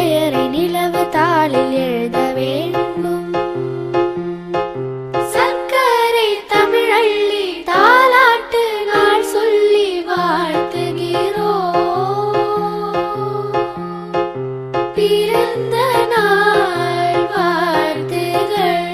பெயரை நிலவு தாளில் எழுத வேண்டும். சர்க்கரை தமிழள்ளி தாலாட்டு நாள் சொல்லி வாழ்த்துகிறோம். பிறந்த நாள் வாழ்த்துகள்.